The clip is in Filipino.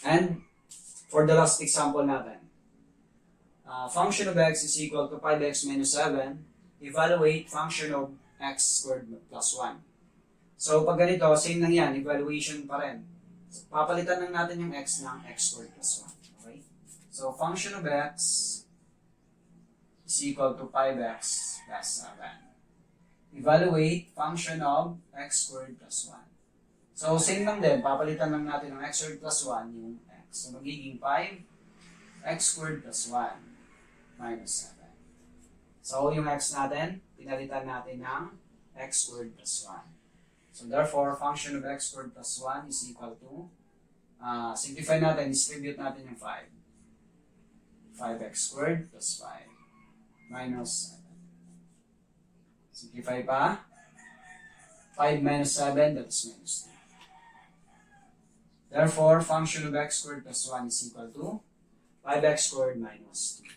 And for the last example natin, function of x is equal to 5x minus 7. Evaluate function of x squared plus 1. So pag ganito, same lang yan, evaluation pa rin. Papalitan lang natin yung x ng x squared plus 1. Okay? So function of x is equal to 5x plus 7. Evaluate function of x squared plus 1. So same lang din, papalitan lang natin ng x squared plus 1 yung x. So magiging 5x squared plus 1 minus 7. So yung x natin, pinalitan natin ng x squared plus 1. So therefore, function of x squared plus 1 is equal to, simplify natin, distribute natin yung 5. 5x squared plus 5 minus 7. Simplify pa. 5 minus 7, that's minus 2. Therefore, function of x squared plus 1 is equal to 5x squared minus 2.